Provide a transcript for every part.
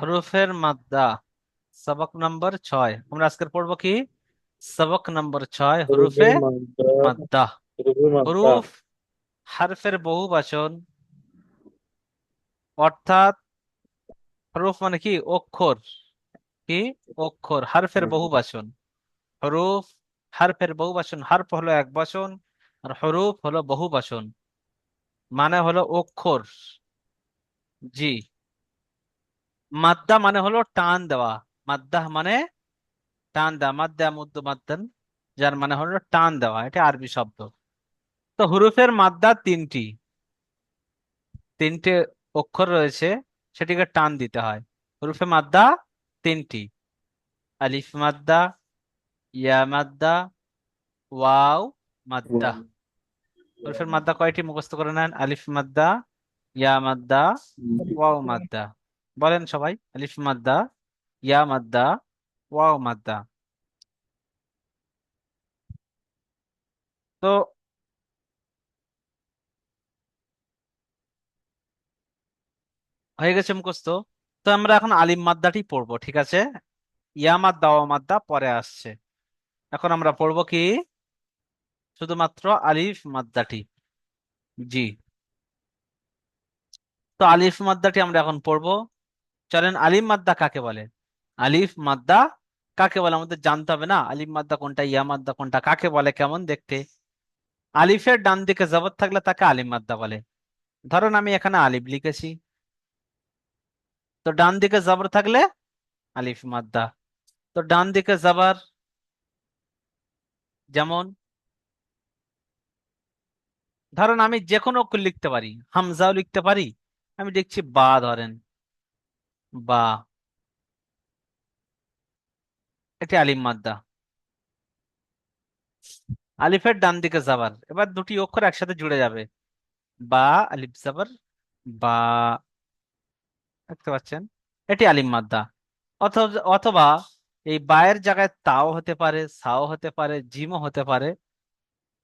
হরফের মাদ্দা সবক নম্বর 6 আমরা আজকে পড়বো কি? সবক নম্বর 6 হরফে হরফের মাদ্দা। মাদ্দা। হরফের মাদ্দা। হরুফ হারফের বহুবচন, অর্থাৎ হরুফ মানে কি? অক্ষর। কি? অক্ষর। হারফের বহুবচন। হরুফ হারফের বহুবচন। হারফ হলো এক বচন আর হরুফ হলো বহুবচন, মানে হলো অক্ষর। জি। মাদ্দা মানে হলো টান দেওয়া। মাদ্দা মানে টান দেওয়া। মাদ্দা মুদ্দু মাদ্দান, যার মানে হলো টান দেওয়া, এটা আরবি শব্দ। তো হুরুফের মাদ্দা তিনটি। তিনটে অক্ষর রয়েছে, সেটিকে টান দিতে হয়। হুরুফে মাদ্দা তিনটি: আলিফ মাদ্দা, ইয়া মাদ্দা, ওয়াও মাদ্দা। হুরুফের মাদ্দা কয়টি মুখস্থ করে নেন? আলিফ মাদ্দা, ইয়া মাদ্দা, ওয়াও মাদ্দা। বলেন সবাই, আলিফ মাদ্দা, ইয়া মাদ্দা, ওয়াও মাদ্দা। তো হয়ে গেছে মুখস্থ। তো আমরা এখন আলিম মাদ্দাটি পড়বো, ঠিক আছে? ইয়া মাদ্দা, ওয়াও মাদ্দা পরে আসছে। এখন আমরা পড়বো কি? শুধুমাত্র আলিফ মাদ্দাটি। জি। তো আলিফ মাদ্দাটি আমরা এখন পড়বো। চলেন, আলিফ মাদ্দা কাকে বলে? আলিফ মাদ্দা কাকে বলে আমাদের জানতে হবে না? আলিফ মাদ্দা কোনটা, ইয়া মাদ্দা কোনটা, কাকে বলে, কেমন দেখতে? আলিফের ডান দিকে জবর থাকলে তাকে আলিফ মাদ্দা বলে। ধরুন আমি এখানে আলিফ লিখেছি, তো ডান দিকে জবর থাকলে আলিফ মাদ্দা। তো ডান দিকে জবর, যেমন ধরেন আমি যে কোনো অক্ষর লিখতে পারি, হামজাও লিখতে পারি। আমি দেখছি বা, ধরেন বা, এটি আলিফ মাদ্দা। আলিফের ডান দিকে জাবার, এবার দুটি অক্ষর একসাথে জুড়ে যাবে। বা, আলিফ জাবার, বা। দেখতে পাচ্ছেন? এটি আলিফ মাদ্দা। অথবা অথবা এই বায়ের জায়গায় তাও হতে পারে, সাও হতে পারে, জিমও হতে পারে।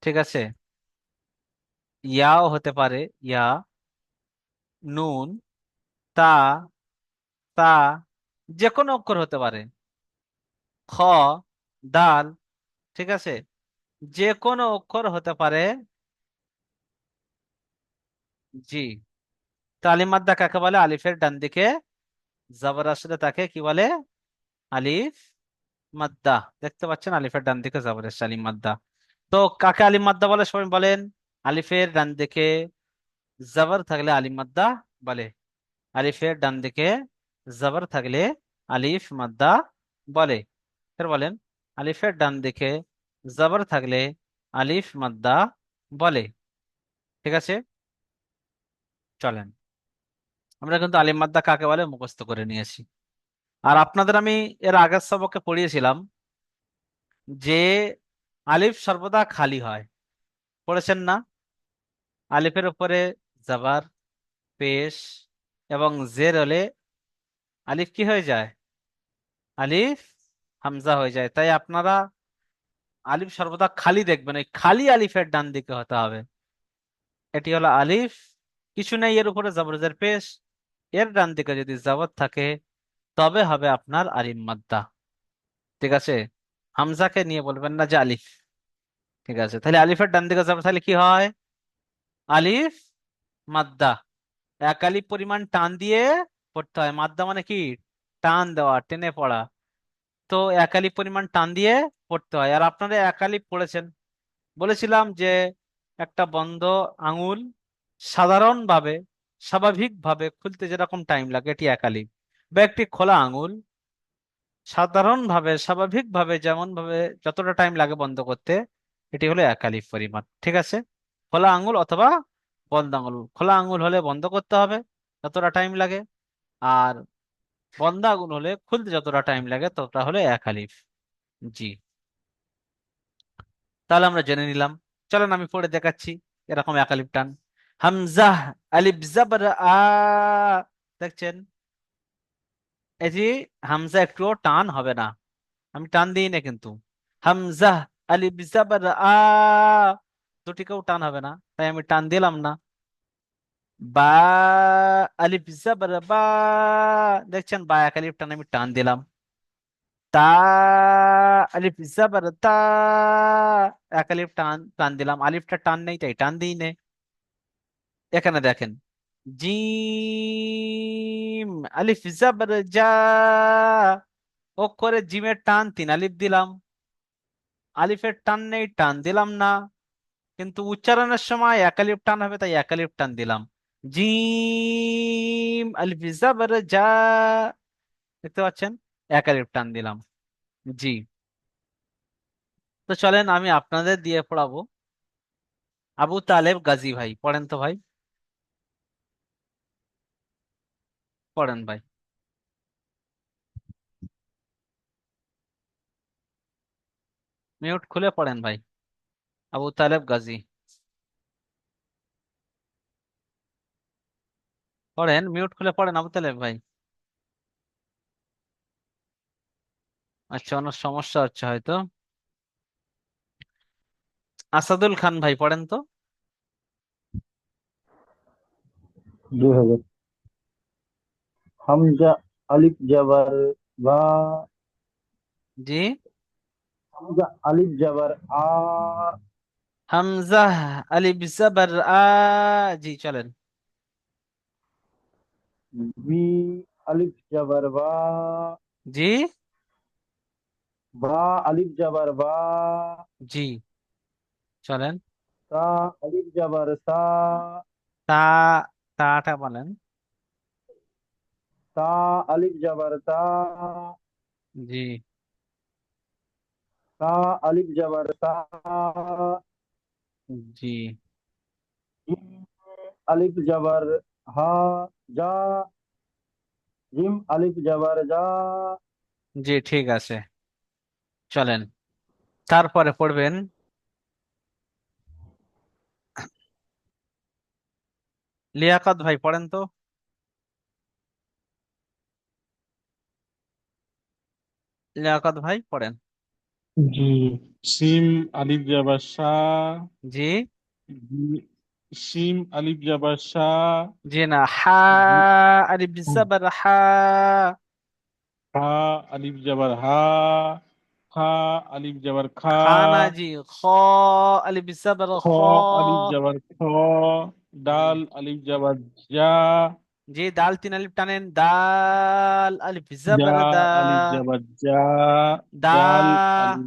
ঠিক আছে? ইয়াও হতে পারে, ইয়া, নুন, তা, তা, যে কোনো অক্ষর হতে পারে। খ, দাল। ঠিক আছে? যে কোনো অক্ষর হতে পারে। জি। তো আলিফ মাদ্দা কাকে বলে? আলিফের ডান দিকে জবর আসলে তাকে কি বলে? আলিফ মাদ্দা। দেখতে পাচ্ছেন আলিফের ডান দিকে জবর এসেছে, আলিফ মাদ্দা। তো কাকে আলিফ মাদ্দা বলে সবাই বলেন? আলিফের ডান দিকে জবর থাকলে আলিফ মাদ্দা বলে। আলিফের ডান দিকে জবর থাকলে আলিফ মাদ্দা বলে। ফের বলেন, আলিফের ডান দিকে জবর থাকলে আলিফ মাদ্দা বলে। ঠিক আছে? চলেন, আমরা কিন্তু আলিফ মাদ্দা কাকে বলে মুখস্থ করে নিয়েছি। আর আপনাদের আমি এর আগের সবকে পড়িয়েছিলাম যে আলিফ সর্বদা খালি হয়। পড়েছেন না? আলিফের উপরে জাবার, পেশ এবং জের হলে আলিফ কি হয়ে যায়? আলিফ হামজা হয়ে যায়। তাই আপনারা আলিফ সর্বদা খালি দেখবেন, ওই খালি আলিফের ডান দিকে হতে হবে। এটি হলো আলিফ, কিছু নেই এর উপরে জবর জের পেশ। এর ডান দিকে যদি জবর থাকে তবে হবে আপনার আলিফ মাদ্দা। ঠিক আছে? হামজাকে নিয়ে বলবেন না যে আলিফ। ঠিক আছে? তাহলে আলিফের ডান দিকে জবর তাহলে কি হয়? আলিফ মাদ্দা। এক আলিফ পরিমাণ টান দিয়ে পড়তে হয়। মাদ্দা মানে কি? টান দেওয়া, টেনে পড়া। তো এক আলিফ পরিমাণ টান দিয়ে পড়তে হয়। আর আপনারা এক আলিফ পড়েছেন, বলেছিলাম যে একটা বন্ধ আঙুল সাধারণভাবে, স্বাভাবিকভাবে খুলতে যেরকম টাইম লাগে এটি এক আলিফ। বা একটি খোলা আঙুল সাধারণভাবে, স্বাভাবিকভাবে যেমন ভাবে যতটা টাইম লাগে বন্ধ করতে, এটি হলো এক আলিফ পরিমাণ। ঠিক আছে? খোলা আঙুল অথবা বন্ধ আঙুল। খোলা আঙুল হলে বন্ধ করতে হবে যতটা টাইম লাগে, আর বন্ধ আঙুল হলে খুলতে যতটা টাইম লাগে ততটা হলো এক আলিফ। জি। তাহলে আমরা জেনে নিলাম। চলেন আমি পড়ে দেখাচ্ছি এরকম এক আলিফ টান। হামজা, আলিফ জবর আ। দেখছেন? এই যে হামজা একটুও টান হবে না, আমি টান দিই না কিন্তু। হামজা, আলিফ জবর আ, দুটিকেও টান হবে না, তাই আমি টান দিলাম না। বা আলিফ জবর বা, দেখছেন বা এক আলিফ টান আমি টান দিলাম। তা আলিফ জবর তা, এক আলিফ টান টান দিলাম, আলিফটা টান নেই তাই টান দিই নে। এখানে দেখেন, জিম আলিফ জবর যা, অক্ষরে জিমের টান তিন আলিফ দিলাম, আলিফের টান নেই টান দিলাম না, কিন্তু উচ্চারণের সময় এক আলিফ টান হবে তাই এক আলিফ টান দিলাম। জিম আলিফ জবর যা, দেখতে পাচ্ছেন, এক আলিফ টান দিলাম। জি। তো চলেন আমি আপনাদের দিয়ে পড়াবো। আবু তালেব গাজী ভাই, পড়েন তো ভাই, পড়েন ভাই। মিউট খুলে পড়েন ভাই। আবু তালেব গাজী, পড়েন, মিউট খুলে পড়েন আবু তালেব ভাই। আচ্ছা, অনেক সমস্যা হচ্ছে হয়তো। আসাদুল খান ভাই, পড়েন তো। 2000। হামজা আলিফ জাবার বা। জি। হামজা আলিফ জাবার আ। হামজা আলিফ জবর আ, জি চলেন। বি আলিফ জাবার বা। জি। বা আলিফ জাবার বা। জি চলেন। তা আলিফ জাবার সা। তা, তাটা বলেন। তা আলিফ জাবার তা। জি। তা আলিফ জাবার তা। জি। জিম আলিফ জাবার হা। যা। জিম আলিফ জাবার যা। জি ঠিক আছে, চলেন। তারপরে পড়বেন লিয়াকত ভাই, পড়েন তো। লিয়াকত ভাই পড়েন। জি। সিম আলিফ জাবার সা। জি। জি- সিম আলিফ জাবার সা। জি না, হা জি- আলিফ জবর হা। হা আলিফ জাবার হা। খা আলিফ জাবার খা। খানা জি, খ আলিফ জবর খ খ। আলিফ জাবার খ। জি। ডাল আলিফ জাবার যা। জি, দাল তিন আলিফ টানেন, দাল আলিফ যা জবর দা। আলিফ জাবার যা। জাল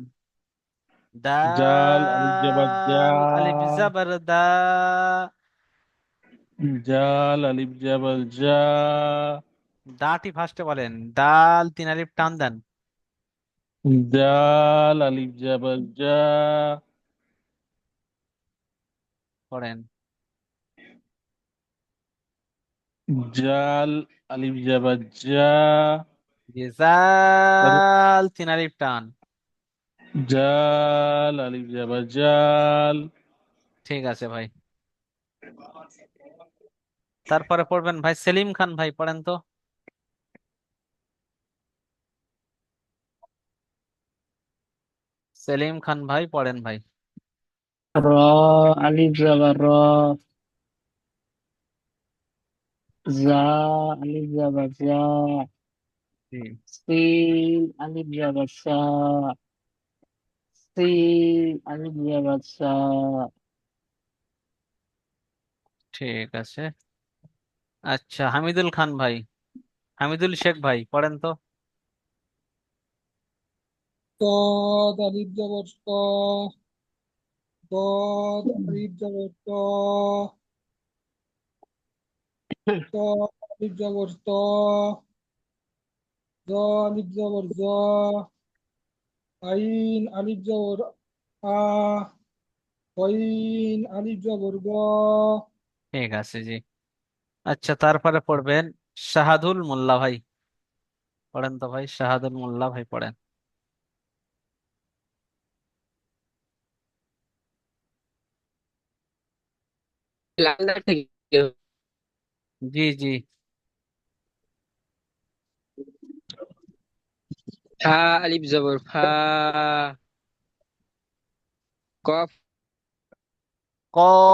দা, আলিফ। জাল আলিফ জাবার যা। দাল আলিফ জবর দা। জাল আলিফ জাবার যা। দাটি ফার্স্টে বলেন, দাল তিন আলিফ টান দেন। জাল আলিফ জাবার যা। পড়েন। জাল আলিফ জাবার যা। জি, জাল তিন আলিফ টান। জাল আলিফ জাবার জাল। ঠিক আছে ভাই। তারপরে পড়বেন ভাই সেলিম খান ভাই, পড়েন তো। সেলিম খান ভাই পড়েন ভাই। র আলিফ জাবার র। জা আলিফ জাবার জা। জি। সিন আলিফ জাবার সা। সিন আলিফ জাবার সা। ঠিক আছে। আচ্ছা, হামিদুল খান ভাই, হামিদুল শেখ ভাই পড়েন তো। ضاد ألف جبر طا. ضاد ألف جبر طا. طا ألف جبر طا. ظا ألف جبر ظا. عين ألف جبر آ. غين ألف جبر غا. ঠিক আছে জি। আচ্ছা, তারপরে পড়বেন শাহাদুল মোল্লা ভাই, পড়েন তো ভাই, শাহাদুল মোল্লা ভাই পড়েন। লালদার থেকে জি। জি। ফা আলিফ জবর ফা। কফ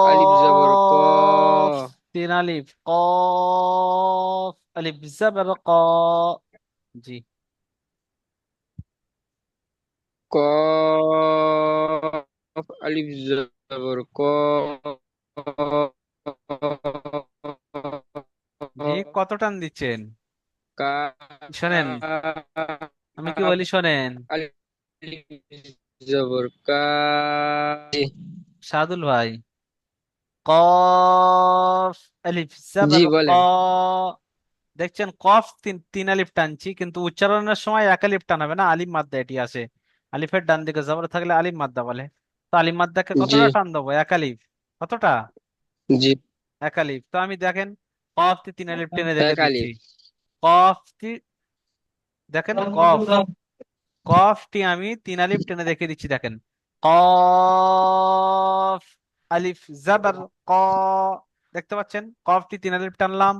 আলিফ জবর ক। কফ, तीन अलिफ कॉफ अलिफ जबर क। जी। কফ আলিফ জবর ক জি, কত টান দিচ্ছেন? শোনেন, কাফ আমি কি বলি শোনেন। আলিফ জবর কা। জি সাদুল ভাই, কফ আলিফ জি জবর ক। বলেন। দেখছেন কফ তিন তিন আলিফ টানছি, কিন্তু উচ্চারণের সময় এক আলিফ টানাবে না, আলিফ মাদ্দা এটি আসে। আলিফের ডান দিকে জবর থাকলে আলিফ মাদ্দা বলে। তো আলিফ মাদ্দাকে জি কতটা টান দেবো? এক আলিফ। কতটা? জি এক আলিফ। তো আমি দেখেন কফ তিন আলিফ টেনে রেখে এক দিচ্ছি। আলিফ। কফ দেখেন কফ, কফটি আমি তিন আলিফ টেনে রেখে দিচ্ছি, দেখেন কফ আলিফ জাবার ক। দেখতে পাচ্ছেন কফটি তিন আলিফ টানলাম,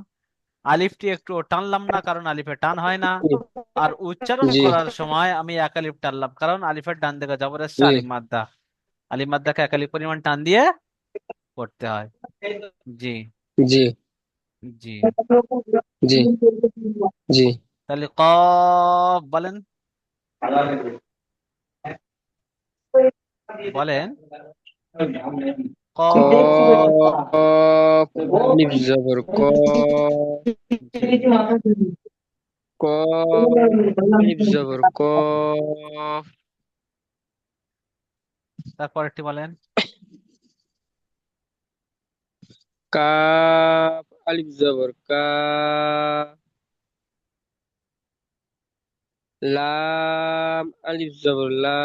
আলিফটি একটু টানলাম না, কারণ আলিফে টান হয় না। আর উচ্চারণ জি করার সময় আমি এক আলিফ টানলাম, কারণ আলিফের ডান দিকে জবর এসছে জি আলিফ মাদ্দা। আলিফ মাদ্দাকে এক আলিফ পরিমাণ টান দিয়ে পড়তে হয়। জি। জি জি। জি জি তাহলে কফ বলেন, বলেন কফ। কফ আলিফ জবর ক। জি। কফ আলিফ জবর ক। তারপর একটি বলেন। কাফ আলিফ জবর কা। লাম আলিফ জবর লা।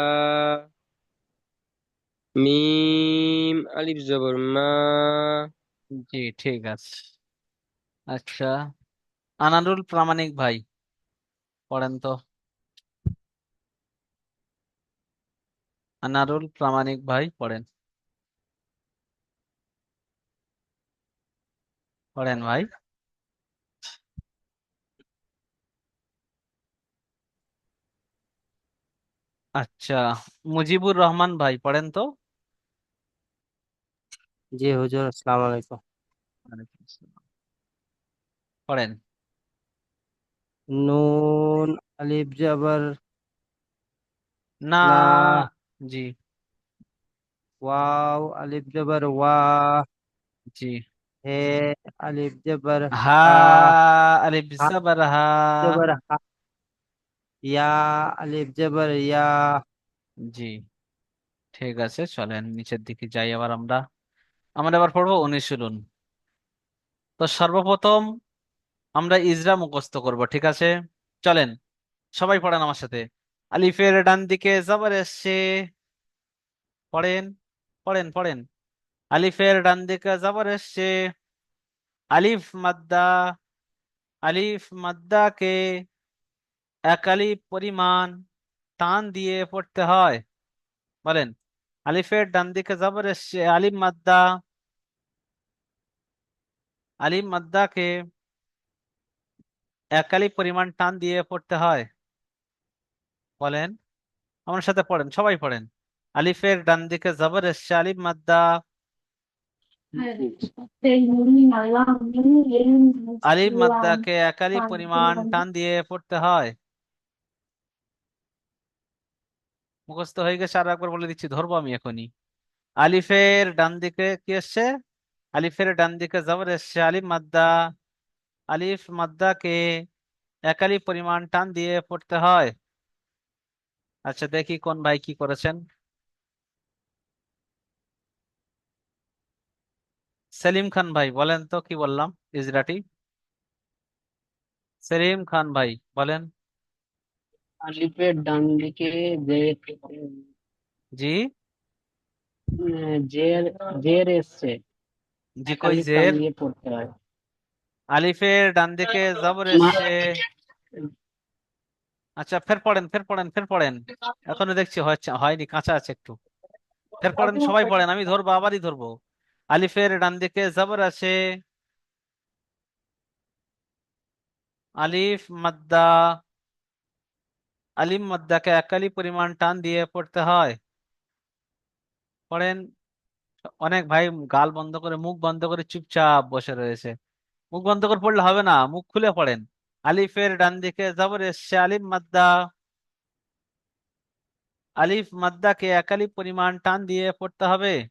মিম আলিফ জবর মা। জি, ঠিক আছে। আচ্ছা, আনারুল প্রামাণিক ভাই পড়েন তো। আনারুল প্রামাণিক ভাই পড়েন, পড়েন ভাই। আচ্ছা, মুজিবুর রহমান ভাই পড়েন তো। জি হুজুর, আসসালামু আলাইকুম। ওয়ালাইকুম আসসালাম। পড়েন। নুন আলিফ জবর না। লা, জি। ওয়াও আলিফ জবর ওয়া, জি। হে আলিফ জবর হা হা, আলিফ হা জবর হা। জবর হা, ইয়া আলিফ জবর ইয়া। জি, ঠিক আছে, চলেন নিচের দিকে যাই আবার আমরা। আমরা এবার পড়বো অনুশীলন। তো সর্বপ্রথম আমরা ইজরা মুখস্থ করব, ঠিক আছে? চলেন সবাই পড়েন আমার সাথে। আলিফের ডান দিকে জবর এসছে, পড়েন পড়েন পড়েন। আলিফের ডান দিকে জবর এসছে, আলিফ মাদ্দা। আলিফ মাদ্দাকে এক আলিফ পরিমাণ টান দিয়ে পড়তে হয়। বলেন, আলিফের ডান দিকে জবর এসছে আলিফ মাদ্দা, আলিফ মাদ্দাকে এক আলিফ পরিমাণ টান দিয়ে পড়তে হয়। বলেন, আমার সাথে পড়েন, সবাই পড়েন। আলিফের ডান দিকে জবর এসছে আলিফ মাদ্দা, আলিফ মাদ্দাকে এক আলিফ পরিমাণ টান দিয়ে পড়তে হয়। মুখস্থ হয়ে গেছে, আর একবার বলে দিচ্ছি, ধরবো আমি এখনই। আলিফের ডান দিকে কি এসছে? আলিফের ডান দিকে জবর এসছে আলিফ মাদ্দা, আলিফ মাদ্দাকে এক আলিফ পরিমাণ টান দিয়ে পড়তে হয়। আচ্ছা, দেখি কোন ভাই কি করেছেন। সেলিম খান ভাই বলেন তো কি বললাম ইজরাটি। সেলিম খান ভাই বলেন। আলিফের ডান দিকে যে জি। জের জের এসছে, জি, এক কই আলিফ টান জের? দিয়ে পড়তে হয়। আলিফের ডান দিকে জবর মা- এসছে। আচ্ছা, ফের পড়েন ফের পড়েন ফের পড়েন। এখনো দেখছি হচ্ছে, হয়নি, কাঁচা আছে একটু। ফের পড়েন, সবাই পড়েন, আমি ধরবো, আবারই ধরবো। আলিফের ডান দিকে জবর আছে, আলিফ মাদ্দা, আলিফ মাদ্দাকে এক আলিফ পরিমাণ টান দিয়ে পড়তে হয়। পড়েন। অনেক ভাই গাল বন্ধ করে মুখ বন্ধ করে চুপচাপ বসে রয়েছে। মুখ বন্ধ করে পড়লে হবে না, মুখ খুলে পড়েন। আলিফের ডান দিকে জবর এসছে, আলিফ মাদ্দা। আলিফ মাদ্দাকে একালি পরিমাণ টান দিয়ে পড়তে হবে।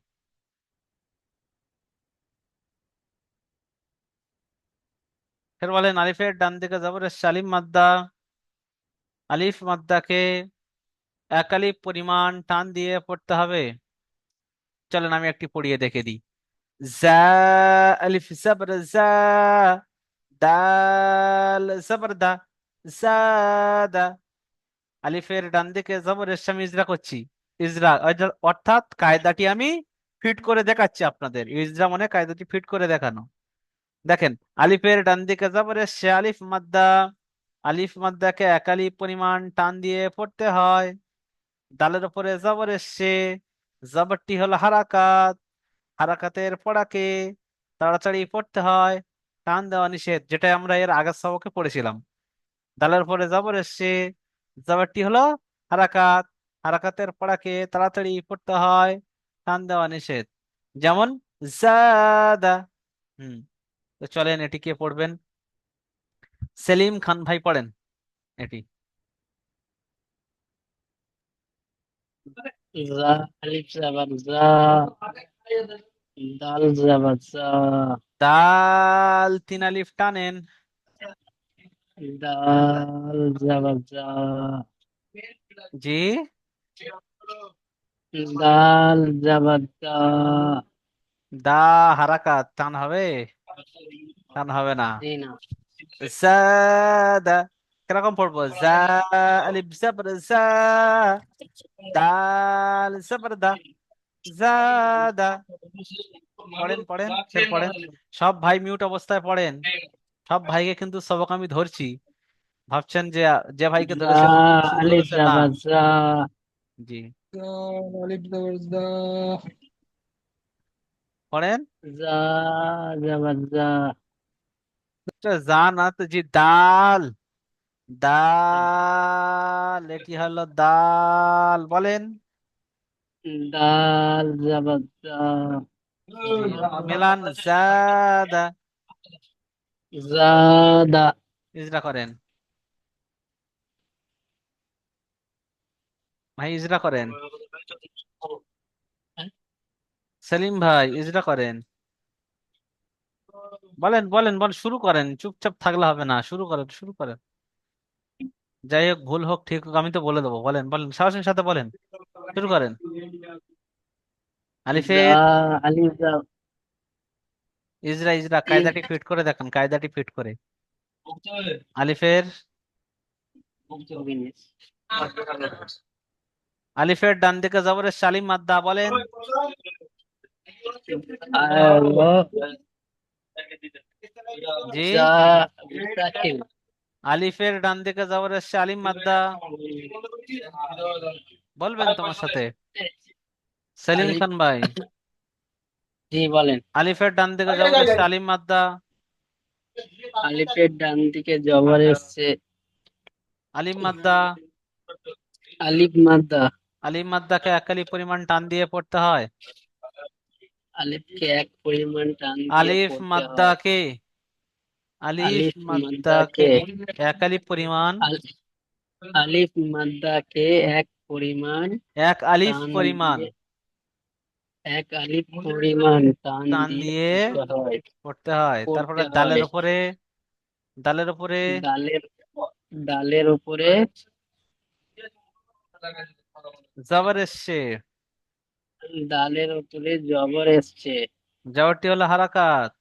ফের বলেন, আলিফের ডান দিকে জবর এসছে, আলিফ মাদ্দা। আলিফ মাদ্দাকে একালি পরিমাণ টান দিয়ে পড়তে হবে। চলেন আমি একটি পড়িয়ে দেখে দিই। জা, আলিফ জবর জা, দাল জবর দা, জাদা। আলিফের ডান দিকে জবর এসছে, আমি ইজরা করছি। ইজরা অর্থাৎ কায়দাটি আমি ফিট করে দেখাচ্ছি আপনাদের। ইজরা মানে কায়দাটি ফিট করে দেখানো। দেখেন, আলিফের ডান দিকে জবর এসছে, আলিফ মাদ্দা। আলিফ মাদ্দাকে একালি পরিমাণ টান দিয়ে পড়তে হয়। দালের উপরে জবর এসছে, জবরটি হলো হারাকাত। হারাকাতের পড়াকে তাড়াতাড়ি পড়তে হয়, টান দেওয়া নিষেধ, যেটা আমরা এর আগের সবকে পড়েছিলাম। দালের উপরে জবর এসছে, জবরটি হলো হারাকাত। হারাকাতের পড়াকে তাড়াতাড়ি পড়তে হয়, টান দেওয়া নিষেধ। যেমন জাদা। হুম। তো চলেন এটি কে পড়বেন? সেলিম খান ভাই পড়েন এটি। জা, আলিফ জবর জা, দাল জবর জা, দাল তিন আলিফ টানেন। দাল জবর জা, জি। দাল জবর দা, দা হারাকাত, টান হবে? টান হবে না। জি না, জাদা কিরকম পড়বো? জা, আলিফ জবর জা, দাল জবর দা, জাদা। পড়েন পড়েন, ফের পড়েন। সব ভাই মিউট অবস্থায় পড়েন। সব ভাইকে কিন্তু সবক আমি ধরছি। ভাবছেন যে যে ভাইকে জা, ধরেছে নতুন শুরু আলিফ করেছে, না। জবর জা, জি। জাল আলিফ জবর জা, পড়েন। জা জবর জা, যা না তো জি, দাল। দাল, এটি হলো দাল, বলেন। দাল জবর জা, জি। মিলান জাদা। জাদা, ইজরা করেন ভাই, ইজরা করেন। সেলিম ভাই ইজরা করেন। বলেন বলেন বলেন, শুরু করেন, চুপচাপ থাকলে হবে না, শুরু করেন শুরু করেন। যাই হোক, ভুল হোক ঠিক হোক, আমি তো বলে দেবো। বলেন বলেন, সাহসের সাথে বলেন, শুরু করেন। জা, আলিফের আলিফ জা, ইজরা, ইজরা কায়দাটি ফিট করে দেখান, কায়দাটি ফিট করে। আলিফের আলিফের ডান দিকে জবরের সালিম মাদ্দা, বলেন। জি। জা, মুস্তাকিম, আলিফের ডান দিকে জবরের সালিম মাদ্দা, বলবেন তোমার সাথে। সেলিম আলিফ, খান ভাই, জি বলেন। আলিফের ডান দিকে জবরের সালিম মাদ্দা। আলিফের ডান দিকে জবর এসছে, আলিম মাদ্দা। আলিফ মাদ্দা, আলিম মাদ্দাকে একালি পরিমাণ টান দিয়ে পড়তে হয়। আলিফকে এক পরিমাণ টান দিয়ে আলিফ পড়তে হয়। মাদ্দাকে, আলিফ আলিফ মাদ্দাকে মাদ্দাকে, একালি পরিমাণ, আল- আলিফ মাদ্দাকে এক পরিমাণ এক আলিফ টান পরিমাণ দিয়ে, এক আলিফ পরিমাণ টান টান দিয়ে দিয়ে পড়তে হয়, পড়তে হয়। তারপরে পড়তে দালের হয়। উপরে, দালের উপরে ডালের, ডালের উপরে জবর এসছে। ডালের উপরে জবর এসছে, জবরটি হলো হারাকাত।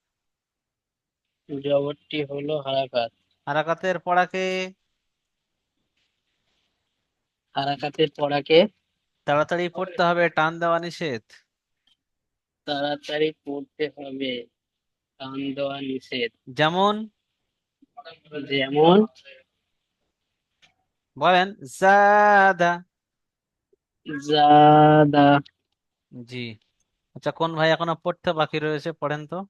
জবরটি হলো হারাকাত। হারাকাতের পড়াকে হারাকাতের পড়াকে তাড়াতাড়ি পড়তে হবে, টান দেওয়া নিষেধ। তাড়াতাড়ি পড়তে হবে, টান দেওয়া নিষেধ। যেমন, যেমন বলেন জাদা। জাদা, জি। আচ্ছা, কোন ভাই এখনো পড়তে বাকি রয়েছে, পড়েন তো।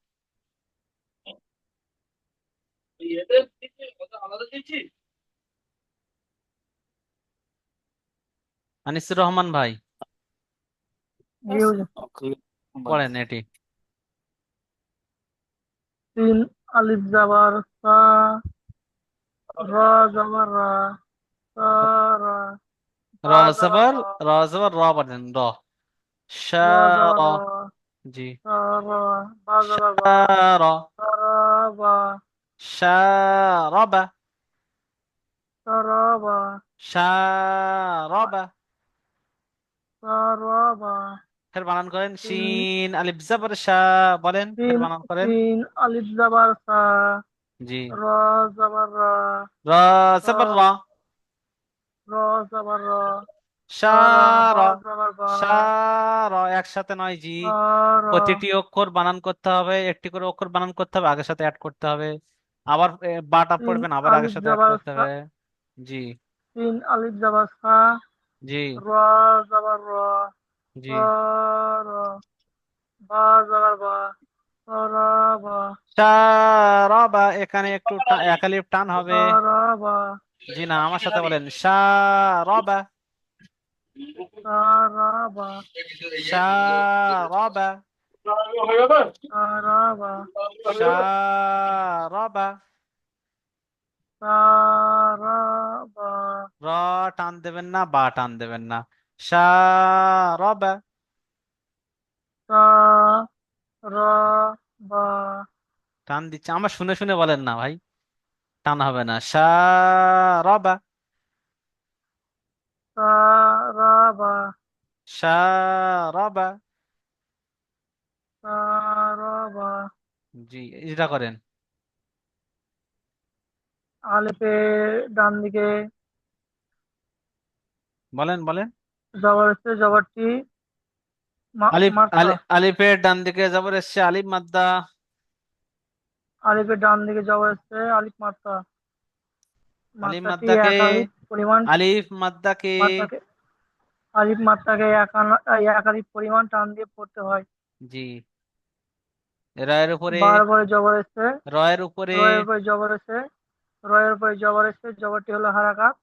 আনিসুর রহমান ভাই। পড়েন এটি। তিন আলিফ জাবার সা, র জাবার রা, সা রা, র বা জাবার জবর, বা, র পড়েন র। র জাবার শার, র, জি। সা রা, বা জাবার বা, শার, সা রা বা, শারাবা, সা রা বা, শারাবা। সা রা বা। ফের বানান করেন, তিন শিন আলিফ জবর শা, বলেন ফের তিন বানান করেন। তিন আলিফ জাবার সা, জি। র জাবার রা, র সা, জবর র, র জাবার র, সা রা, শার, বা জাবার বা, শার, একসাথে নয় জি। সা রা। প্রতিটি অক্ষর বানান করতে হবে, একটি করে অক্ষর বানান করতে হবে, আগের সাথে অ্যাড করতে হবে। আবার বাটা তিন পড়বেন, আবার আগের আলিফ সাথে অ্যাড জাবার করতে সা, হবে। জি। তিন আলিফ জাবার সা, জি। র জাবার র, জি। সা রা, বা জাবার বা, সা রা বা, শারাবা, এখানে একটু এক আলিফ টান হবে। সা রা বা, জি না, আমার সাথে বলেন, শারাবা, সা রা বা, শারাবা, সা রা বা, শারাবা। সা রা বা, র টান দেবেন না, বা টান দেবেন না। শারাবা, সা রা বা, টান দিচ্ছে, আমার শুনে শুনে বলেন না ভাই, টান হবে না। শারাবা, সা রা বা, শারাবা। সা রা বা। জি, এটা করেন। আলিফের ডান দিকে বলেন বলেন। জবর এসছে, জবরটি মাত্রা। আলিফের ডান দিকে জবর এসছে, আলিফ মাদ্দা। আলিফের ডান দিকে জবর এসছে, আলিফ মাত্রা। আলিফ মাত্রাটি মাদ্দাকে, এক আলিফ পরিমাণ। আলিফ মাদ্দাকে। মাত্রাকে আলিফ মাত্রাকে এক আলিফ পরিমাণ টান দিয়ে পড়তে হয়। জি। রয়ের উপরে, বার পরে জবর এসছে, রয়ের উপরে। রয়ের উপরে জবর এসছে, রয়ের উপরে জবর এসছে, জবরটি হলো হারাকাত।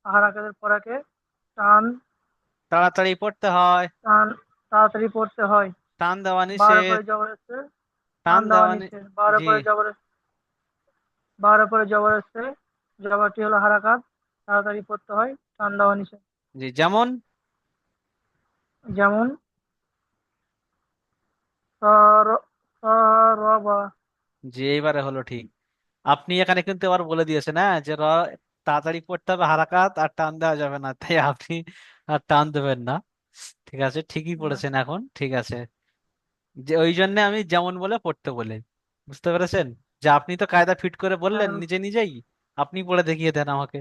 হারাকাতের পরাকে টান, তাড়াতাড়ি পড়তে হয়, টান তাড়াতাড়ি পড়তে হয়। টান দেওয়া বার নিষেধ, পরে জবর এসছে, টান টান দেওয়া দেওয়া নিষেধ। বার জি। পরে জবর বার পরে জবর এসছে, জবরটি হলো হারাকাত, তাড়াতাড়ি পড়তে হয়, টান দেওয়া নিষেধ। জি, যেমন। যেমন সর, সরবা। জি, এইবারে হলো ঠিক। আপনি এখানে কিন্তু আবার বলে দিয়েছেন, হ্যাঁ, যে তাড়াতাড়ি পড়তে হবে হারাকাত, আর টান দেওয়া যাবে না, তাই আপনি আর টান দেবেন না। ঠিক আছে, ঠিকই পড়েছেন এখন, ঠিক আছে। যে ওই জন্য আমি যেমন বলে পড়তে বলে, বুঝতে পেরেছেন? যে আপনি তো কায়দা ফিট করে বললেন হ্যাঁ, নিজে নিজেই, আপনি পড়ে দেখিয়ে দেন আমাকে।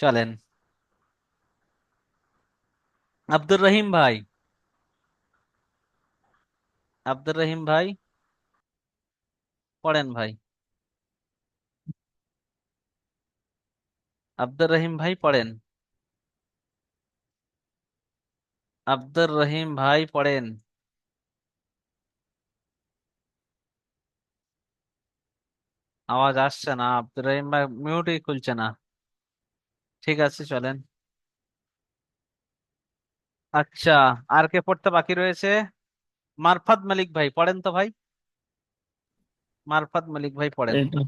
চলেন, আব্দুর রহিম ভাই, আব্দুর রহিম ভাই পড়েন ভাই, আব্দুর রহিম ভাই পড়েন, আব্দুর রহিম ভাই পড়েন। আওয়াজ আসছে না, আব্দুর রহিম ভাই মিউটই খুলছে না। ঠিক আছে, চলেন। আচ্ছা, আর কে পড়তে বাকি রয়েছে? মারফাত মালিক ভাই পড়েন তো ভাই, মারফাত মালিক ভাই পড়েন। এটা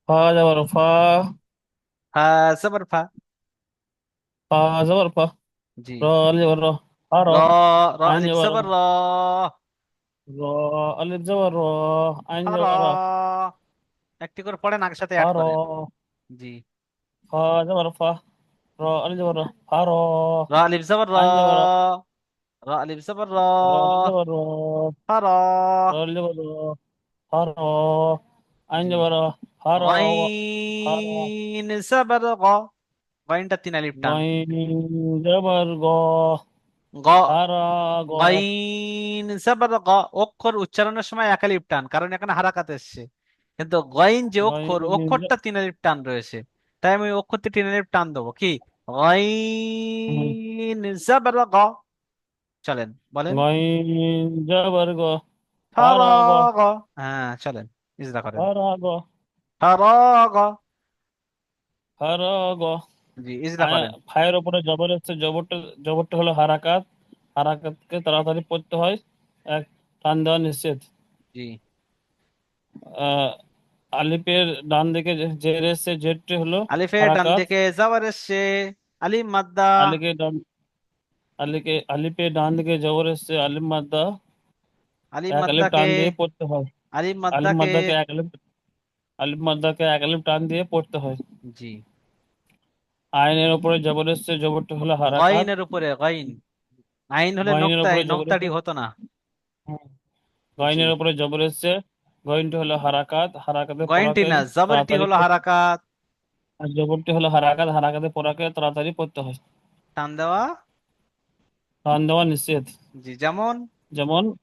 ফা জবর ফা, হ্যাঁ জবর ফা। ফা জবর ফা, জি। র জবর র, আর র, র আইন আলিফ জবর জবর র, র, আলিফ জবর র, আইন আর, জবর রা, একটি করে পড়েন, আগের সাথে অ্যাড আর, করেন। জি। ফা জবর ফা, র আলিফ জবর র, আর, র আলিফ জবর র, আইন জবর রা, র আলিফ জবর র, র আলিফ জবর র, আর, র আলিফ জবর র, আর, আইন জি। জবর রা, আর, আর, গাইন জবর গ, গাইনটা তিন আলিফ টান। গাইন জবর গ, গ, আর, গ, গাইন জবর গ, অক্ষর উচ্চারণের সময় এক আলিফ টান, কারণ এখানে হারাকাত এসছে। কিন্তু গাইন যে অক্ষর, গাইন অক্ষরটা তিন আলিফ টান রয়েছে, তাই আমি অক্ষরটি তিন আলিফ টান দেবো কি, গাইন জবর গ। চলেন বলেন। গাইন জবর গ, আর, গ, ফারাগ, হ্যাঁ চলেন, ইজরা করেন। আর, গ, ফারাগ, আর, গ, জি, ইজরা করেন। ফায়ের উপরে জবর হচ্ছে, জবরটা হলো হারাকাত, হারাকাতকে তাড়াতাড়ি পড়তে হয়, এক, টান দেওয়া নিষেধ। জি, আহ আলিফের ডান দিকে জের এসছে, জেরটি হলো আলিফের ডান হারাকাত। দিকে জবর এসছে, আলিফ মাদ্দা। আলিকে ডান আলিফের ডান দিকে জবর এসছে, আলিফ মাদ্দা, আলিফ এক আলিফ মাদ্দাকে, টান দিয়ে পড়তে হয়। আলিফ আলিফ মাদ্দাকে। মাদ্দাকে এক আলিফ আলিফ মাদ্দাকে এক আলিফ টান দিয়ে পড়তে হয়। জি, আইনের উপরে জবর এসছে, জবরটা হলো হারাকাত। গইনের উপরে, গইন। আইন হলে গইনের নোক্তা, উপরে এই জবর নোক্তাটি এসছে, হতো না। জি, গইনের উপরে জবর এসছে, গইনটি হলো হারাকাত, হারাকাতে গইনটি পড়াকে না, জবরটি তাড়াতাড়ি হলো হারাকাত। আর জবরটি হলো হারাকাত, হারাকাতে পড়াকে তাড়াতাড়ি পড়তে হয়। টান দেওয়া। টান দেওয়া নিষেধ। জি, যেমন। যেমন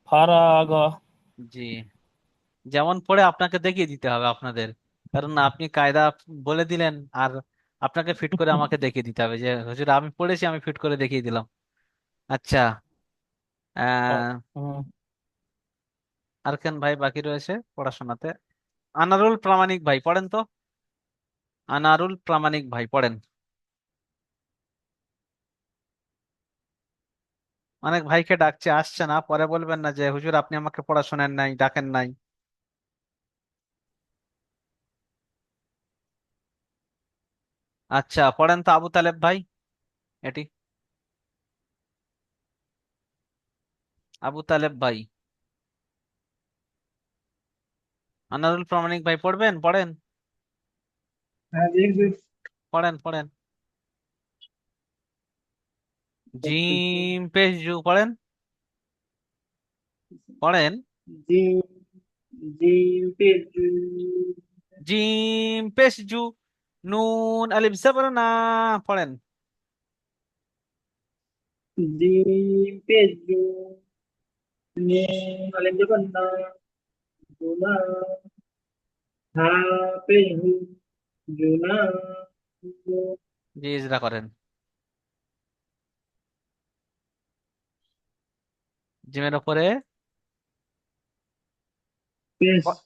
ফারাগা। জি, যেমন পড়ে আপনাকে দেখিয়ে দিতে হবে আপনাদের, কারণ আপনি কায়দা বলে দিলেন, আর আপনাকে ফিট করে আমাকে দেখিয়ে দিতে হবে যে হুজুর আমি পড়েছি, আমি ফিট করে দেখিয়ে দিলাম। আচ্ছা। আহ হুম। আর কেন ভাই বাকি রয়েছে পড়াশোনাতে? আনারুল প্রামাণিক ভাই পড়েন তো। আনারুল প্রামাণিক ভাই পড়েন। অনেক ভাইকে ডাকছে, আসছে না, পরে বলবেন না যে হুজুর আপনি আমাকে পড়া শোনেন নাই, ডাকেন নাই। আচ্ছা, পড়েন তো আবু তালেব ভাই এটি। আবু তালেব ভাই, আনারুল প্রামাণিক ভাই পড়বেন, পড়েন। হ্যাঁ দেখবি। পড়েন, পড়েন। জিম পেশ জু পড়েন, পড়েন। জিম, জিম পেজু, জিম পেশ জু, নুন আলিফ জবর না, পড়েন। জিম পেজু, নে আলিফ জবর না, জুনা, হা পেজু, জুনা, জি, ইজরা করেন। জিমের উপরে পেশ, ব-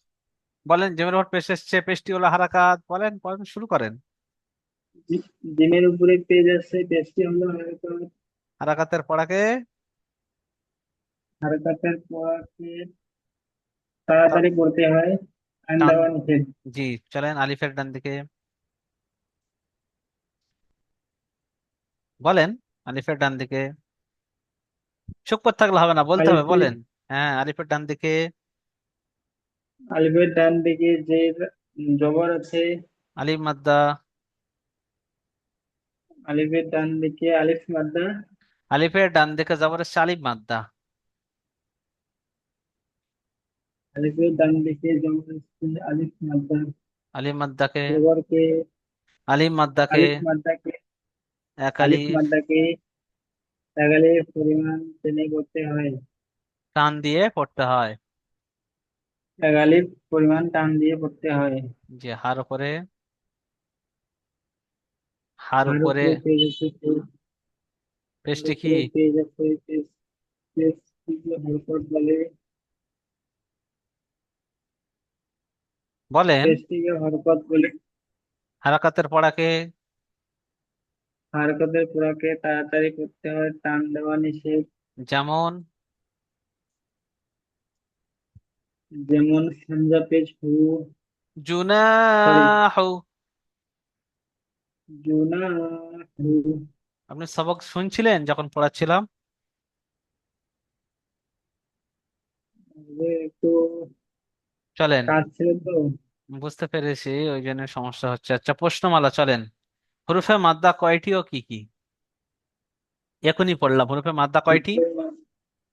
বলেন, জিমের উপর পেশ এসছে, পেশটি হলো হারাকাত, বলেন, পড়েন, শুরু করেন। জিমের উপরে পেজ আছে, পেজটি হলো হারকাত, হারাকাতের পড়াকে হারকাতের পড়াকে তা- তাড়াতাড়ি পড়তে হয়, টান টান। দেওয়া নিষেধ। জি, চলেন আলিফের ডান দিকে, বলেন। আলিফের ডান দিকে, চুপ করে থাকলে হবে না, বলতে হবে, আলিফের বলেন। হ্যাঁ, আলিফের ডান দিকে, আলিফের ডান দিকে যে জবর আছে, আলিফ মাদ্দা। আলিফের ডান দিকে আলিফ মাদ্দা, আলিফের ডান দিকে জবর এসছে, আলিফ মাদ্দা। আলিফের ডান দিকে জবর আছে, আলিফ মাদ্দা, আলিফ মাদ্দাকে, জবরকে, আলিফ মাদ্দাকে, আলিফ মাদ্দাকে, এক আলিফ আলিফ মাদ্দাকে লাগালে পরিমাণ টেনে করতে হয়, টান দিয়ে পড়তে হয়। এক আলিফ পরিমাণ টান দিয়ে পড়তে হয়। যে হার উপরে, হার আর উপরে উপরে পেজ আছে, আর পেশটি কি? উপরে পেজ আছে, পেজ থেকে হরকত বলে, বলেন। পেজটিকে হরকত বলে। হারাকাতের পড়াকে হরকতের পুরাকে তাড়াতাড়ি করতে হয়, টান দেওয়া নিষেধ। যেমন, যেমন হামজা পেজ হু, সরি, জুনাহু। জুনা হু। আপনি সবক শুনছিলেন যখন পড়াচ্ছিলাম? একটু চলেন, কাজ ছিল তো। বুঝতে পেরেছি, ওই জন্য সমস্যা হচ্ছে। আচ্ছা, প্রশ্নমালা, চলেন। হরফে মাদ্দা কয়টি ও কি কি? এখনই পড়লাম, হরফে মাদ্দা কয়টি?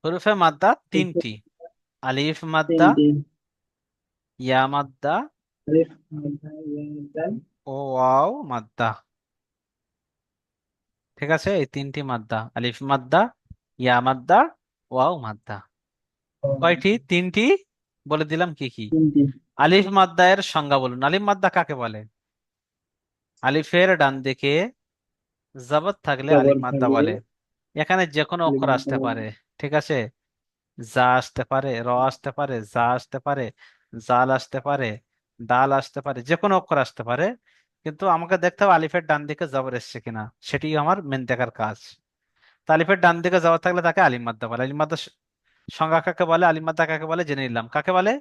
হরফে মাদ্দা তিনটি। আলিফ মাদ্দা, তিনটি, ইয়া মাদ্দা, আলিফ মাদ্দা, ইয়া মাদ্দা, ও ওয়াও মাদ্দা। ঠিক আছে, এই তিনটি মাদ্দা, আলিফ মাদ্দা, ইয়া মাদ্দা, ওয়াও মাদ্দা। কয়টি? তিনটি। বলে দিলাম কি কি। তিনটি। আলিফ মাদ্দা এর সংজ্ঞা বলুন। আলিফ মাদ্দা কাকে বলে? আলিফের ডান দিকে জবর থাকলে আলিফ জবর মাদ্দা থাকলে বলে। এখানে যে কোনো আলিফ অক্ষর মাদ্দা আসতে বলে। পারে। ঠিক আছে, যা আসতে পারে, র আসতে পারে, যা আসতে পারে, জাল আসতে পারে, দাল আসতে পারে, যে কোনো অক্ষর আসতে পারে। কিন্তু আমাকে দেখতে হবে আলিফের ডান দিকে জবর এসছে কিনা, সেটি আমার মেন দেখার কাজ। তা আলিফের ডান দিকে জবর থাকলে তাকে আলিফ মাদ্দা বলে। আলিফ মাদ্দা সংজ্ঞা কাকে বলে, আলিফ মাদ্দা কাকে বলে জেনে নিলাম। কাকে বলে?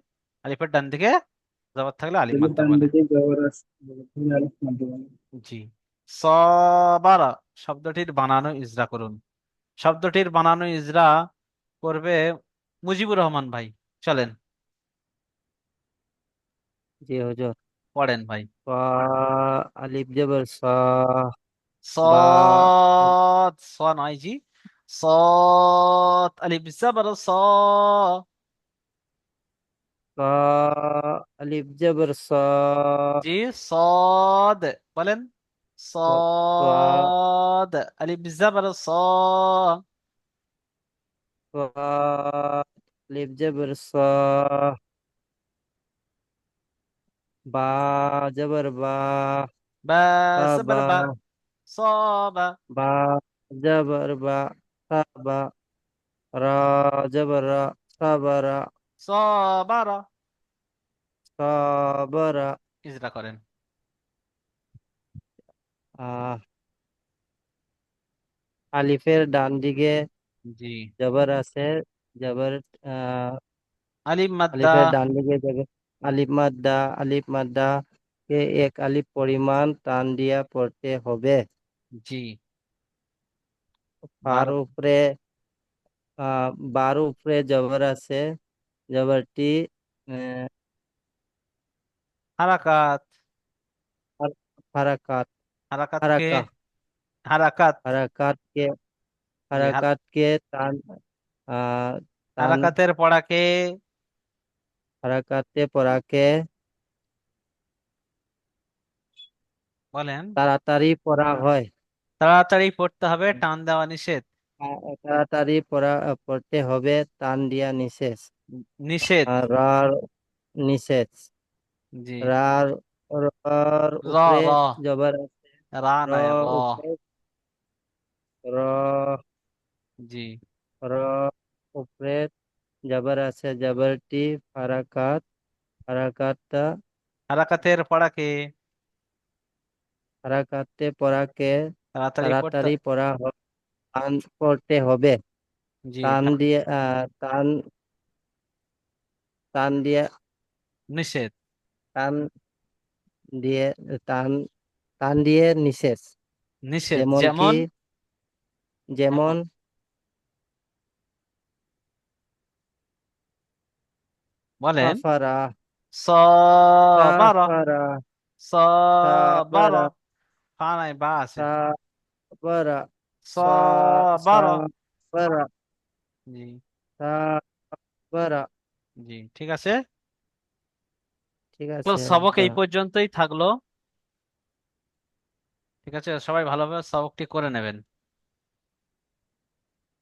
আলিফের ডান দিকে জবর থাকলে আলিফ আলিফের মাদ্দা ডান বলে। দিকে জবর আছে তাহলে আলিফ মাদ্দা বলে। জি। সবারা শব্দটির বানানো ইজরা করুন। শব্দটির বানানো ইজরা করবে মুজিবুর রহমান ভাই। চলেন জি হুজুর। পড়েন ভাই। স আলিফ জবর স, বা صاد নয় জি। صاد আলিফ জবর স। স আলিফ জবর স, জি। صاد বলেন। স صاد আলিফ জবর স। আলিফ জবর স, বা জবর বা, বা সা বা, জবর বা। صاب বা জবর বা, সা বা, রা জবর রা, সাবারা, صابر সাবারা। ইজরা করেন। আহ আলিফের ডান দিকে জি। জবর আছে, জবর আহ আলিফ মাদ্দা। আলিফের ডান দিকে জবর, আলিফ মাদ্দা, আলিফ মাদ্দা কে এক আলিফ পরিমাণ টান দিয়া পড়তে হবে। জি। আর উপরে বার উপরে জবর আছে, জবরটি আহ, হারাকাত। হারাকাত, হারাকাতকে হারাকা, হারাকাত। হারাকাতকে, জি। হারাকাতকে টান, আহ টান, হারাকাতের পড়াকে হারাকাতে পড়াকে বলেন। তাড়াতাড়ি পড়া হয়। তাড়াতাড়ি পড়তে হবে, টান দেওয়া নিষেধ। তাড়াতাড়ি পড়তে হবে, টান দিয়া নিষেধ। নিষেধ। রার নিষেধ। জি। রার, রার র উপরে র জবর আছে, রা র নয় র। উপরে, র, জি। র উপরে জবর আছে, জবরটি হারাকাত, হারাকাতটা, হারাকাতের পড়াকে হারাকাতে পড়াকে তাড়াতাড়ি পড়তে। তাড়াতাড়ি টান পড়তে হবে। জি। টান দিয়ে টান, টান দিয়ে, নিষেধ। টান দিয়ে, টান, টান দিয়ে নিষেধ। নিষেধ যেমন কি, যেমন। যেমন বলেন। কাফারা, সবার। কাফারা, সবার। সাবারা, ফা নাই বা আছে। সাবারা, সবার। সাবারা, জি। সাবারা। জি ঠিক আছে। ঠিক তো আছে সবক এই হুজুর। পর্যন্তই থাকলো। ঠিক আছে, সবাই ভালোভাবে সবকটি করে নেবেন।